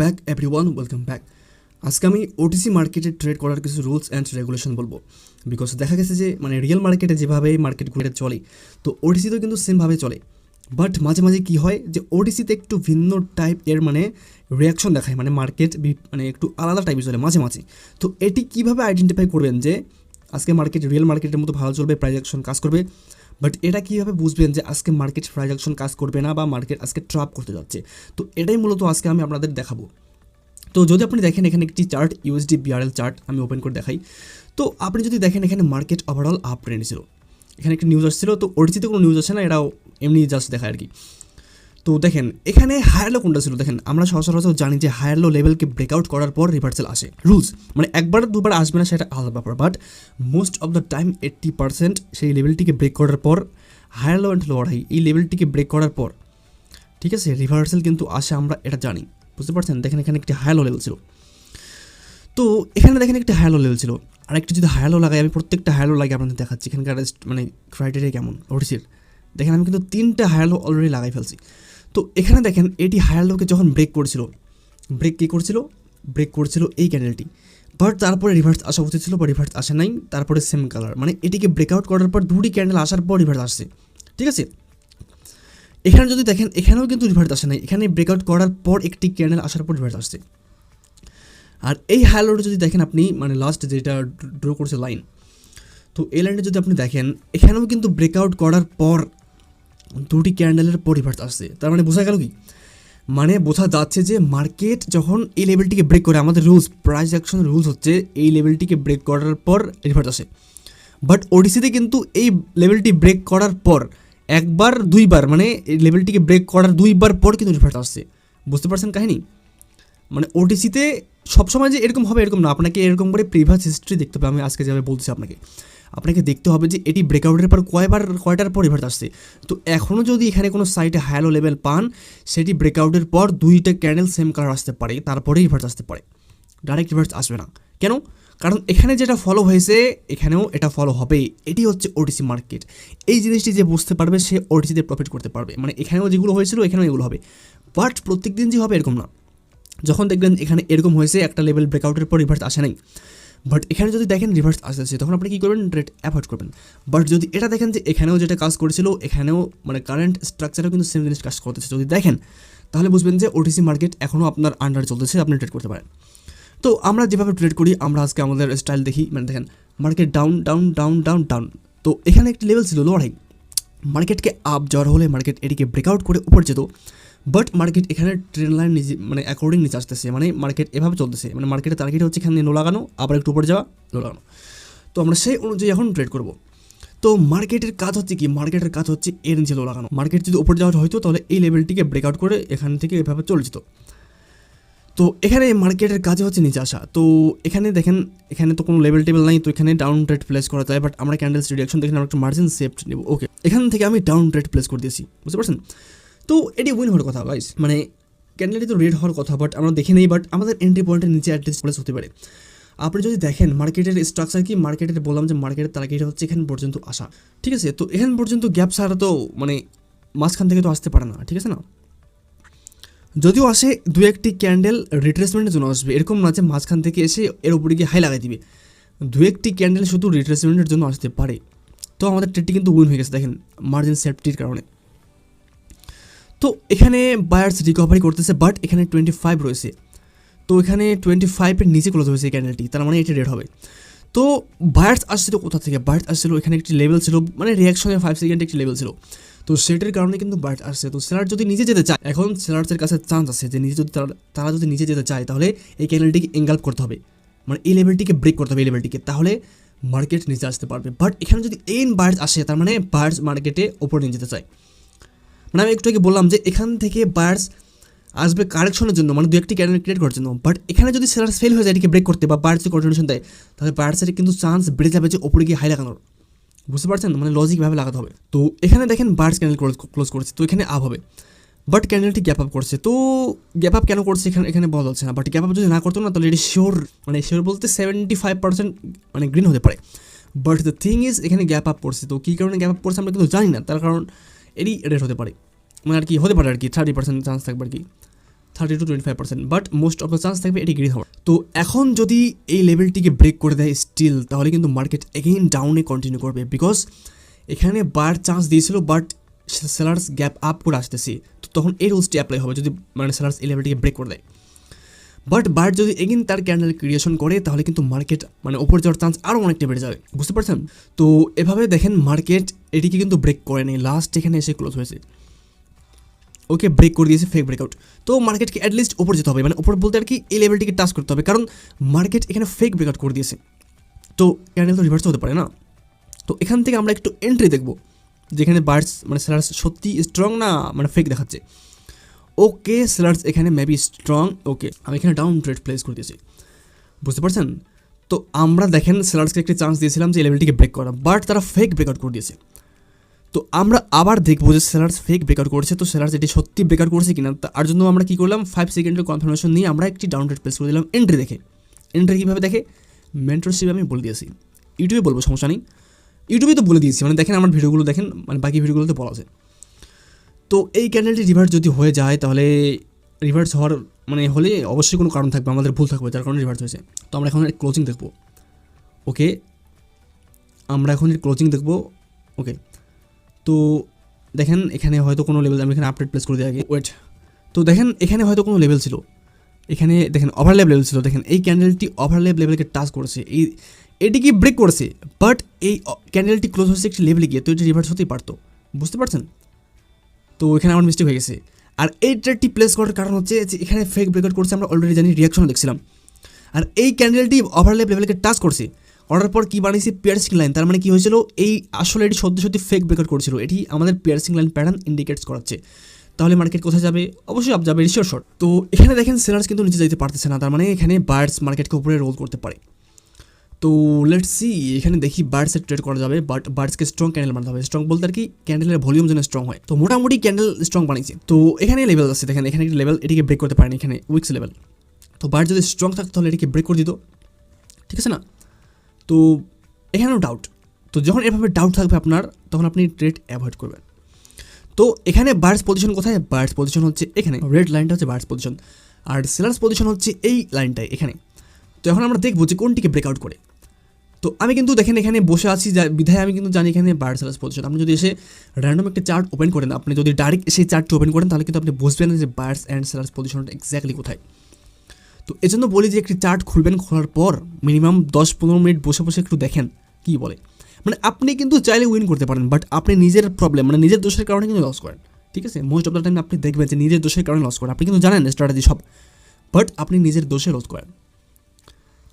Back everyone, welcome back. আজকে আমি OTC মার্কেটে ট্রেড করার কিছু রুলস অ্যান্ড রেগুলেশন বলবো। বিকজ দেখা গেছে যে রিয়েল মার্কেটে যেভাবে মার্কেটগুলো চলে, তো ওটিসিতেও কিন্তু সেমভাবে চলে। বাট মাঝে মাঝে কী হয় যে ওটিসিতে একটু ভিন্ন টাইপ এর রিয়াকশন দেখায়, মার্কেট একটু আলাদা টাইপের চলে মাঝে মাঝে। তো এটি কীভাবে আইডেন্টিফাই করবেন যে আজকে মার্কেট রিয়েল মার্কেটের মতো ভালো চলবে, প্রাইস অ্যাকশন কাজ করবে, বাট এটা কীভাবে বুঝবেন যে আজকে মার্কেট প্রাইস অ্যাকশন কাজ করবে না বা মার্কেট আজকে ট্রাপ করতে যাচ্ছে? তো এটাই মূলত আজকে আমি আপনাদের দেখাবো। তো যদি আপনি দেখেন এখানে একটি চার্ট, ইউএসডি বিআরএল চার্ট আমি ওপেন করে দেখাই। তো আপনি যদি দেখেন এখানে মার্কেট ওভারঅল আপ ট্রেন্ড ছিল, এখানে একটি নিউজ আসছিল। তো ওটিসিতে কোনো নিউজ আসে না, এটাও এমনি জাস্ট দেখায় আর কি। তো দেখেন এখানে হায়ার লো কোনটা ছিল, দেখেন আমরা সচরাচর জানি যে হায়ার লো লেভেলকে ব্রেকআউট করার পর রিভার্সাল আসে। রুলস একবার দুবার আসবে না, সেটা আলাদা ব্যাপার, but most of the time 80% সেই লেভেলটিকে ব্রেক করার পর, higher low and lower high এই লেভেলটিকে ব্রেক করার পর, ঠিক আছে, রিভার্সাল কিন্তু আসে, আমরা এটা জানি, বুঝতে পারছেন? দেখেন এখানে একটি হায়ার লো লেভেল ছিল, তো এখানে দেখেন একটি হায়ার লো লেভেল ছিল, আর একটু যদি হায়ার লো লাগাই, আমি প্রত্যেকটা হায়ার লো লাগে আপনাদের দেখাচ্ছি এখানকার ক্রাইটেরিয়া কেমন ওটিসির। দেখেন আমি কিন্তু 3টা হায়ার লো অলরেডি লাগাই ফেলছি। তো এখানে দেখেন এটি হায়ার লোকে যখন ব্রেক করছিল, ব্রেক করছিল এই ক্যান্ডেলটি, বাট তারপরে রিভার্স আসা উচিত ছিল, বা রিভার্স আসে নাই। তারপরে সেম কালার, এটিকে ব্রেকআউট করার পর দুটি ক্যান্ডেল আসার পর রিভার্স আসছে, ঠিক আছে। এখানে যদি দেখেন এখানেও কিন্তু রিভার্স আসে নাই, এখানে ব্রেকআউট করার পর একটি ক্যান্ডেল আসার পর রিভার্স আসছে। আর এই হায়ারলোটা যদি দেখেন আপনি, লাস্ট যেটা ড্র করছে লাইন, তো এই লাইনটা যদি আপনি দেখেন এখানেও কিন্তু ব্রেকআউট করার পর দুটি ক্যান্ডেলের পর রিভার্স আসছে। তার বোঝা গেল কি, বোঝা যাচ্ছে যে মার্কেট যখন এই লেভেলটিকে ব্রেক করে, আমাদের রুলস, প্রাইস অ্যাকশন রুলস হচ্ছে এই লেভেলটিকে ব্রেক করার পর রিভার্স আসে। বাট ওডিসিতে কিন্তু এই লেভেলটি ব্রেক করার পর একবার দুইবার, এই লেভেলটিকে ব্রেক করার 2বার পর কিন্তু রিভার্স আসছে। বুঝতে পারছেন কাহিনি? ওটিসিতে সবসময় যে এরকম হবে এরকম না, আপনাকে এরকম করে প্রিভিয়াস হিস্ট্রি দেখতে হবে। আমি আজকে যেভাবে বলছি আপনাকে দেখতে হবে যে এটি ব্রেকআউটের পর কয়টার পর রিভার্স আসছে। তো এখনও যদি এখানে কোনো সাইটে হায়ালো লেভেল পান, সেটি ব্রেকআউটের পর 2টা ক্যান্ডেল সেম কালার আসতে পারে, তারপরেই রিভার্স আসতে পারে, ডাইরেক্ট রিভার্স আসবে না। কেন? কারণ এখানে যেটা ফলো হয়েছে এখানেও এটা ফলো হবে। এটি হচ্ছে ওটিসি মার্কেট। এই জিনিসটি যে বুঝতে পারবে সে ওটিসিতে প্রফিট করতে পারবে। এখানেও যেগুলো হয়েছিল এখানেও এগুলো হবে, বাট প্রত্যেক দিন যে হবে এরকম না। যখন দেখবেন এখানে এরকম হয়েছে একটা লেভেল ব্রেকআউটের পর রিভার্স আসে নাই, বাট এখানে যদি দেখেন রিভার্স আসতেছে, তখন আপনি কী করবেন? ট্রেড অ্যাভয়েড করবেন। বাট যদি এটা দেখেন যে এখানেও যেটা কাজ করেছিল এখানেও কারেন্ট স্ট্রাকচারেও কিন্তু সেম জিনিস কাজ করতেছে, যদি দেখেন তাহলে বুঝবেন যে ওটিসি মার্কেট এখনও আপনার আন্ডার চলতেছে, আপনি ট্রেড করতে পারেন। তো আমরা যেভাবে ট্রেড করি, আমরা আজকে আমাদের স্টাইল দেখি। দেখেন market down down down down down, তো এখানে একটি লেভেল ছিল লোয়ার হাই, মার্কেটকে আপ যাওয়ার হলে মার্কেট এটিকে ব্রেকআউট করে উপর যেত, বাট মার্কেট এখানে ট্রেন্ড লাইন নিজে অ্যাকর্ডিং নিচে আসতেছে, মার্কেট এভাবে চলতেছে, মার্কেটের টার্গেট হচ্ছে এখানে নো লাগানো, আবার একটু উপরে যাওয়া, নো লাগানো। তো আমরা সেই অনুযায়ী এখন ট্রেড করব। তো মার্কেটের কাজ হচ্ছে কি, মার্কেটের কাজ হচ্ছে এর নিচে লো লাগানো। মার্কেট যদি উপরে যাওয়া হয়তো তাহলে এই লেভেলটিকে ব্রেকআউট করে এখান থেকে এভাবে চলে যেত। তো এখানে মার্কেটের কাজে হচ্ছে নিচে আসা। তো এখানে দেখেন এখানে তো কোনো লেভেল টেবিল নাই, তো এখানে ডাউন ট্রেড প্লেস করা যায়, বাট আমরা ক্যান্ডেলস রিডাকশন দেখে আমরা একটু মার্জিন সেফট নেব। ওকে, এখান থেকে আমি ডাউন ট্রেড প্লেস করে দিয়েছি, বুঝতে পারছেন? তো এটি উইন হওয়ার কথা গাইস, ক্যান্ডেলটি তো রেড হওয়ার কথা, বাট আমরা দেখে নেই, বাট আমাদের এন্ট্রি পয়েন্টের নিচে অ্যাটলিস্ট প্লেস হতে পারে। আপনি যদি দেখেন মার্কেটের স্ট্রাকচার কি, মার্কেটের বললাম যে মার্কেটের টার্গেট হচ্ছে এখান পর্যন্ত আসা, ঠিক আছে। তো এখান পর্যন্ত গ্যাপ ছাড়া তো মাঝখান থেকে তো আসতে পারে না, ঠিক আছে না? যদিও আসে 2-1টি ক্যান্ডেল রিট্রেসমেন্টের জন্য আসবে, এরকম না যে মাঝখান থেকে এসে এর উপরে গিয়ে হাই লাগাই দিবে। 2-1টি ক্যান্ডেল শুধু রিট্রেসমেন্টের জন্য আসতে পারে। তো আমাদের ট্রেডটি কিন্তু উইন হয়ে গেছে, দেখেন মার্জিন সেফটির কারণে। তো এখানে বায়ার্স রিকভারি করতেছে, বাট এখানে 25 রয়েছে, তো এখানে 25-এর নিচে ক্লোজ হয়েছে এই ক্যান্ডেলটি, তার এটি রেড হবে। তো বায়ার্স আসছিল কোথা থেকে? বায়ার্স আসছিল এখানে একটি লেভেল ছিল, রিয়াকশনের 5 সেকেন্ড একটি লেভেল ছিল, তো সেটার কারণে কিন্তু বায়ার্স আসছে। তো সেলার যদি নিচে যেতে চায়, এখন সেলার্সের কাছে চান্স আছে যে তারা যদি নিচে যেতে চায় তাহলে এই ক্যান্ডেলটিকে এঙ্গাল্প করতে হবে, এই লেভেলটিকে ব্রেক করতে হবে, এই লেভেলটিকে, তাহলে মার্কেট নিচে আসতে পারবে। বাট এখানে যদি বায়ার্স আসে, তার বায়ার্স মার্কেটে ওপরে নিয়ে যেতে চায়। আমি একটু আগে বললাম যে এখান থেকে বায়ার্স আসবে কারেকশনের জন্য, 2-1টি ক্যান্ডেল ক্রিয়েট করার জন্য, বাট এখানে যদি সেলার্স ফেল হয়ে যায় এটিকে ব্রেক করতে, বা বায়ার্সের কন্টিনিউশন দেয়, তাহলে বায়ার্সের কিন্তু চান্স বেড়ে যাবে যে ওপরে গিয়ে হাই লাগানোর, বুঝতে পারছেন? লজিকভাবে লাগাতে হবে। তো এখানে দেখেন বায়ার্স ক্যান্ডেল ক্লোজ করছে, তো এখানে আপ হবে, বাট ক্যান্ডেলটি গ্যাপ আপ করছে। তো গ্যাপ আপ কেন করছে এখানে বলা যাচ্ছে না, বাট গ্যাপ আপ যদি না করতো না তাহলে এটি শিওর, শিওর বলতে 75% গ্রিন হতে পারে। বাট দ্য থিং ইজ এখানে গ্যাপ আপ করছে, তো কী কারণে গ্যাপ আপ করছে আমরা কিন্তু জানি না, তার কারণ এটি রেড হতে পারে, আর কি হতে পারে আর কি 30% চান্স থাকবে আর কি, 30-25%, but most of the chance থাকবে এটি গ্রিন হওয়ার। তো এখন যদি এই লেভেলটিকে ব্রেক করে দেয় স্টিল, তাহলে কিন্তু মার্কেট এগেইন ডাউনে কন্টিনিউ করবে, বিকজ এখানে বার চান্স দিয়েছিল বাট সেলার্স গ্যাপ আপ করে আসতেছে, তো তখন এই রুলসটি অ্যাপ্লাই হবে যদি মানে সেলার্স এই লেভেলটিকে ব্রেক করে দেয়। বাট বার যদি এগেইন তার ক্যান্ডেল ক্রিয়েশন করে তাহলে কিন্তু মার্কেট মানে ওপর যাওয়ার চান্স আরও অনেকটা বেড়ে যাবে, বুঝতে পারছেন? তো এভাবে দেখেন মার্কেট এটিকে কিন্তু ব্রেক করে নেই, লাস্ট এখানে এসে ক্লোজ হয়েছে, ওকে ব্রেক করে দিয়েছে ফেক ব্রেকআউট। তো মার্কেটকে অ্যাটলিস্ট ওপর যেতে হবে, মানে ওপর বলতে আর কি এই লেভেলটিকে টাচ করতে হবে, কারণ মার্কেট এখানে ফেক ব্রেকআউট করে দিয়েছে, তো ক্যান্ডেল তো রিভার্স হতে পারে না। তো এখান থেকে আমরা একটু এন্ট্রি দেখবো যেখানে বার্ডস মানে সেলার্স সত্যি স্ট্রং না মানে ফেক দেখাচ্ছে। ওকে সেলার্স এখানে মেবি স্ট্রং, ওকে আমি এখানে ডাউন ট্রেড প্লেস করে দিয়েছি, বুঝতে পারছেন? তো আমরা দেখেন সেলার্সকে একটা চান্স দিয়েছিলাম যে লেভেলটিকে ব্রেক করা, বাট তারা ফেক ব্রেকআউট করে দিয়েছে। তো আমরা আবার দেখবো যে সেলার্স ফেক ব্রেকআউট করছে, তো সেলার্স এটি সত্যি ব্রেকআউট করছে কিনা, তার জন্য আমরা কী করলাম 5 সেকেন্ডের কনফার্মেশন নিয়ে আমরা একটি ডাউন ট্রেড প্লেস করে দিলাম এন্ট্রি দেখে। এন্ট্রি কীভাবে দেখে মেন্টরশিপ আমি বলে দিয়েছি, ইউটিউবে বলবো সমস্যা নেই, ইউটিউবে তো বলে দিয়েছি, মানে দেখেন আমার ভিডিওগুলো দেখেন, মানে বাকি ভিডিওগুলোতে বলা আছে। তো এই ক্যান্ডেলটি রিভার্স যদি হয়ে যায় তাহলে রিভার্স হওয়ার মানে হলে অবশ্যই কোনো কারণ থাকবে, আমাদের ভুল থাকবে যার কারণে রিভার্স হয়েছে। তো আমরা এখন ক্লোজিং দেখবো, ওকে আমরা এখন ক্লোজিং দেখবো, ওকে। তো দেখেন এখানে হয়তো কোনো লেভেল, আমি এখানে আপডেট প্লেস করে দিই আগে, ওয়েট। তো দেখেন এখানে হয়তো কোনো লেভেল ছিল, এখানে দেখেন ওভারল্যাপ লেভেল ছিল, দেখেন এই ক্যান্ডেলটি ওভারল্যাপ লেভেলকে টাচ করেছে, এটিকে ব্রেক করেছে, বাট এই ক্যান্ডেলটি ক্লোজ হচ্ছে একটি লেভেলে গিয়ে, তো এটি রিভার্স হতেই পারতো, বুঝতে পারছেন? তো এখানে আমার মিস্টেক হয়ে গেছে। আর এই ট্রেডটি প্লেস করার কারণ হচ্ছে যে এখানে ফেক ব্রেকআউট করছে, আমরা অলরেডি জানি, রিয়াকশনও দেখছিলাম। আর এই ক্যান্ডেলটি ওভারল্যাপ লেভেলকে টাচ করছে, করার পর কী বানিয়েছে পিয়ার্সিং লাইন, তার মানে কী হয়েছিল এই আসলে এটি সত্যি সত্যি ফেক ব্রেকআউট করছিল, এটি আমাদের পিয়ার্সিং লাইন প্যাটার্ন ইন্ডিকেটস করাচ্ছে। তাহলে মার্কেট কোথায় যাবে? অবশ্যই আপ যাবে, শিওর শর্ট। তো এখানে দেখেন সেলার্স কিন্তু নিচে যেতে পারতেছে না, তার মানে এখানে বার্ডস মার্কেটকে উপরে রোল করতে পারে। তো লেটস সি, এখানে দেখি বার্ডসের ট্রেড করা যাবে, বাট বার্ডসকে স্ট্রং ক্যান্ডেল বানাতে হবে, স্ট্রং বলতে আর কি ক্যান্ডেলের ভলিউম যেন স্ট্রং হয়। তো মোটামুটি ক্যান্ডেল স্ট্রং বানিয়েছে, তো এখানে লেভেল আছে, দেখেন এখানে একটি লেভেল, এটিকে ব্রেক করতে পারেনি, এখানে উইক্স লেভেল। তো বার্ড যদি স্ট্রং থাকতো তাহলে এটিকে ব্রেক করে দিত, ঠিক আছে না? তো এখানেও ডাউট, তো যখন এভাবে ডাউট থাকবে আপনার তখন আপনি ট্রেড অ্যাভয়েড করবেন। তো এখানে বার্ডস পজিশন কোথায়? বার্ডস পজিশন হচ্ছে এখানে, রেড লাইনটা হচ্ছে বার্ডস পজিশন, আর সেলার্স পজিশন হচ্ছে এই লাইনটায় এখানে। তো এখন আমরা দেখবো যে কোনটিকে ব্রেকআউট করে। তো আমি কিন্তু দেখেন এখানে বসে আছি বিধায় আমি কিন্তু জানি এখানে বার্ড সেলার্স পজিশন। আপনি যদি এসে র্যান্ডম একটা চার্ট ওপেন করেন, আপনি যদি ডাইরেক্ট সেই চার্টটি ওপেন করেন তাহলে কিন্তু আপনি বুঝবেন যে বার্ডস অ্যান্ড সেলার্স পজিশনটা এক্স্যাক্টলি কোথায়। তো এই জন্য বলি যে একটি চার্ট খুলবেন, খোলার পর মিনিমাম 10-15 মিনিট বসে বসে একটু দেখেন কী বলে। মানে আপনি কিন্তু চাইলে উইন করতে পারেন, বাট আপনি নিজের প্রবলেম মানে নিজের দোষের কারণে কিন্তু লস করেন, ঠিক আছে? মোস্ট অফ দ্য টাইম আপনি দেখবেন যে নিজের দোষের কারণে লস করেন, আপনি কিন্তু জানেন স্ট্র্যাটেজি সব, বাট আপনি নিজের দোষে লস করেন।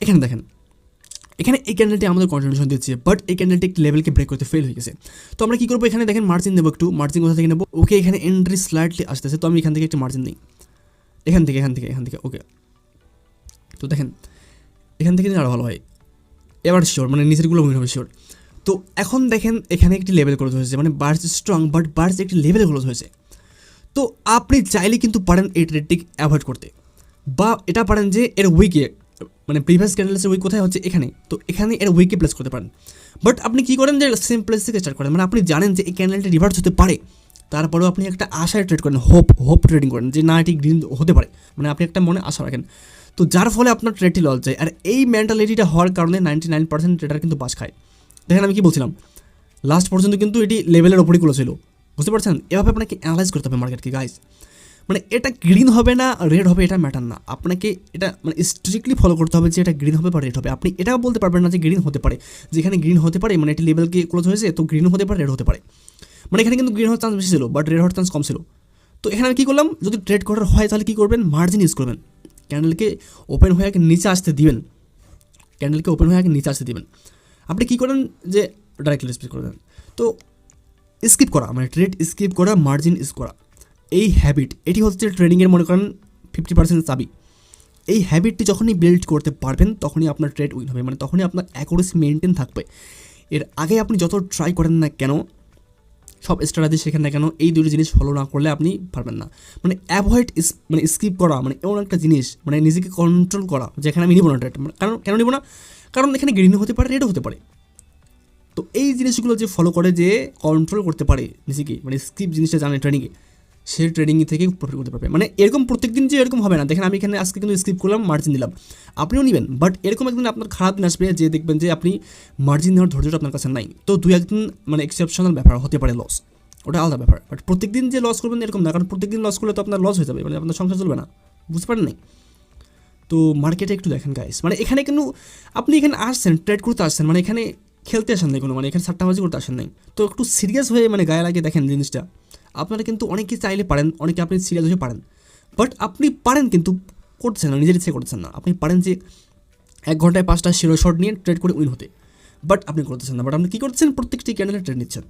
এখানে দেখেন এখানে এই ক্যান্ডেলটি আমাদের কন্টিনিউশন দিচ্ছে, বাট এই ক্যান্ডেলটি একটি লেভেলকে ব্রেক করতে ফেল হয়ে গেছে। তো আমরা কী করবো, এখানে দেখেন মার্জিন নেবো, একটু মার্জিন কোথা থেকে নেবো, ওকে এখানে এন্ট্রি স্লাইডলি আসতেছে, তো আমি এখান থেকে একটি মার্জিন নিই, এখান থেকে ওকে। তো দেখেন এখান থেকে আরও ভালো হয়, এবার শিওর মানে নিচেরগুলো উইন হবে শিওর। তো এখন দেখেন এখানে একটি লেভেল ক্লোজ হয়েছে, মানে বার্ডস স্ট্রং বাট বার্ডস একটি লেভেল ক্লোজ হয়েছে। তো আপনি চাইলে কিন্তু পারেন এই ট্রেডটি অ্যাভয়েড করতে, বা এটা পারেন যে এর উইকে মানে প্রিভিয়াস ক্যান্ডেলসের উইক কোথায় হচ্ছে এখানে, তো এখানে এর উইকে প্লেস করতে পারেন। বাট আপনি কী করেন যে সেম প্লেস থেকে স্টার্ট করেন, মানে আপনি জানেন যে এই ক্যান্ডেলটি রিভার্স হতে পারে, তারপরেও আপনি একটা আশায় ট্রেড করেন, হোপ ট্রেডিং করেন যে না এটি গ্রিন হতে পারে, মানে আপনি একটা মনে আশা রাখেন। তো যার ফলে আপনার ট্রেডটি লস যায়, আর এই মেন্টালিটিটা হওয়ার কারণে 99% ট্রেডার কিন্তু বাস খায়। দেখেন আমি কি বলছিলাম, লাস্ট পর্যন্ত কিন্তু এটি লেভেলের ওপরই ক্লোজ ছিল, বুঝতে পারছেন? এভাবে আপনাকে অ্যানালাইজ করতে হবে মার্কেটকে গাইস। মানে এটা গ্রিন হবে না রেড হবে এটা ম্যাটার না, আপনাকে এটা মানে স্ট্রিক্টলি ফলো করতে হবে যে এটা গ্রিন হবে বা রেড হবে। আপনি এটাও বলতে পারবেন না যে গ্রিন হতে পারে, যেখানে গ্রিন হতে পারে মানে এটি লেভেলকে ক্লোজ হয়েছে, তো গ্রিন হতে পারে রেড হতে পারে, মানে এখানে কিন্তু গ্রিন হওয়ার চান্স বেশি ছিল বাট রেড হওয়ার চান্স কম ছিল। তো এখানে আমি কী করলাম, যদি ট্রেড করার হয় তাহলে কী করবেন, মার্জিন ইউজ করবেন, ক্যান্ডেলকে ওপেন হয়ে আগে নিচে আসতে দিবেন, আপনি কী করেন যে ডাইরেক্টলি স্পিড করে দেন। তো স্কিপ করা মানে ট্রেড স্কিপ করা, মার্জিন ইউজ করা, এই হ্যাবিট এটি হচ্ছে ট্রেডিংয়ের মনে করেন 50% চাবি। এই হ্যাবিটটি যখনই বিল্ড করতে পারবেন তখনই আপনার ট্রেড উইন হবে, মানে তখনই আপনার অ্যাকুরেসি মেনটেন থাকবে। এর আগে আপনি যত ট্রাই করেন না কেন, সব স্ট্র্যাটেজি শেখেন না কেন, এই দুটো জিনিস ফলো না করলে আপনি পারবেন না। মানে অ্যাভয়েড মানে স্কিপ করা মানে এমন একটা জিনিস, মানে নিজেকে কন্ট্রোল করা, যেখানে আমি নিব না ট্রেড, কারণ কেন নিব না, কারণ এখানে গ্রিন হতে পারে রেডও হতে পারে। তো এই জিনিসগুলো যে ফলো করে যে কন্ট্রোল করতে পারে নিজেকে, মানে স্কিপ জিনিসটা জানে ট্রেডিংয়ে, সে ট্রেডিং থেকে প্রফিট করতে পারবে। মানে এরকম প্রত্যেকদিন যে এরকম হবে না। দেখেন আমি এখানে আজকে কিন্তু স্কিপ করলাম, মার্জিন দিলাম, আপনিও নেবেন, বাট এরকম একদিন আপনার খারাপ দিন আসবে যে দেখবেন যে আপনি মার্জিন নেওয়ার ধৈর্যটা আপনার কাছে নাই। তো দুই একদিন মানে এক্সেপশনাল ব্যাপার হতে পারে লস, ওটা আলাদা ব্যাপার। বাট প্রত্যেকদিন যে লস করবেন এরকম না, কারণ প্রত্যেকদিন লস করলে তো আপনার লস হয়ে যাবে, মানে আপনার সংসার চলবে না, বুঝতে পারেন নাই? তো মার্কেটে একটু দেখেন গাইস, মানে এখানে কিন্তু আপনি এখানে আসছেন ট্রেড করতে আসছেন, মানে এখানে খেলতে আসেন নাই কোনো, মানে এখানে সাট্টাবাজি করতে আসেন নাই। তো একটু সিরিয়াস হয়ে মানে গায়ে লাগিয়ে দেখেন জিনিসটা। আপনারা কিন্তু অনেকে চাইলে পারেন, অনেকে আপনি সিরিয়াস হয়ে পারেন, বাট আপনি পারেন কিন্তু করছেন না, নিজের ইচ্ছে করছেন না। আপনি পারেন যে 1 ঘন্টায় 5টা শিরো শর্ট নিয়ে ট্রেড করে উইন হতে, বাট আপনি করতেছেন না। বাট আপনি কী করছেন, প্রত্যেকটি ক্যান্ডেলে ট্রেড নিচ্ছেন।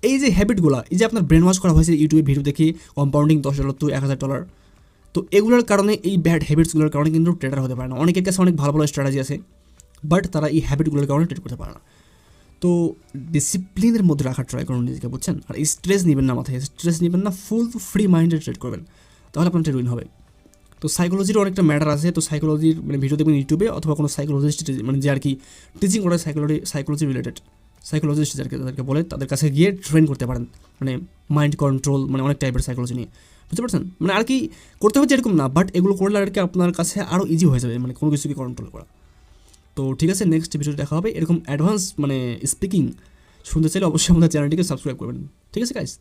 এই যে হ্যাবিটগুলো, এই যে আপনার ব্রেন ওয়াশ করা হয়েছে ইউটিউবে ভিডিও দেখে কম্পাউন্ডিং $10 to $1000, তো এগুলোর কারণে, এই ব্যাড হ্যাবিটসগুলোর কারণে কিন্তু ট্রেডার হতে পারে না। অনেকের কাছে অনেক ভালো ভালো স্ট্র্যাটেজি আছে, বাট তারা এই হ্যাবিটগুলোর কারণে ট্রেড করতে পারে না। তো ডিসিপ্লিনের মধ্যে রাখার ট্রাই করুন নিজেকে, বুঝছেন? আর স্ট্রেস নেবেন না, মাথায় স্ট্রেস নেবেন না, ফুল ফ্রি মাইন্ডে ট্রেড করবেন, তাহলে আপনার ট্রেড উইন হবে। তো সাইকোলজির অনেকটা ম্যাটার আছে। তো সাইকোলজির মানে ভিডিও দেখবেন ইউটিউবে, অথবা কোনো সাইকোলজিস্ট মানে যে আর কি টিচিং করে সাইকোলজি রিলেটেড সাইকোলজিস্ট যাদেরকে বলে, তাদের কাছে গিয়ে ট্রেন করতে পারেন, মানে মাইন্ড কন্ট্রোল, মানে অনেক টাইপের সাইকোলজি নিয়ে, বুঝতে পারছেন? মানে আর কি করতে হচ্ছে এরকম না, বাট এগুলো করলে আর কি আপনার কাছে আরও ইজি হয়ে যাবে, মানে কোনো কিছুকে কন্ট্রোল করা। তো ঠিক আছে, নেক্সট ভিডিও দেখা হবে। এরকম অ্যাডভান্স মানে স্পিকিং শুনতে চাইলে অবশ্যই আমাদের চ্যানেলটিকে সাবস্ক্রাইব করবেন। ঠিক আছে গাইস।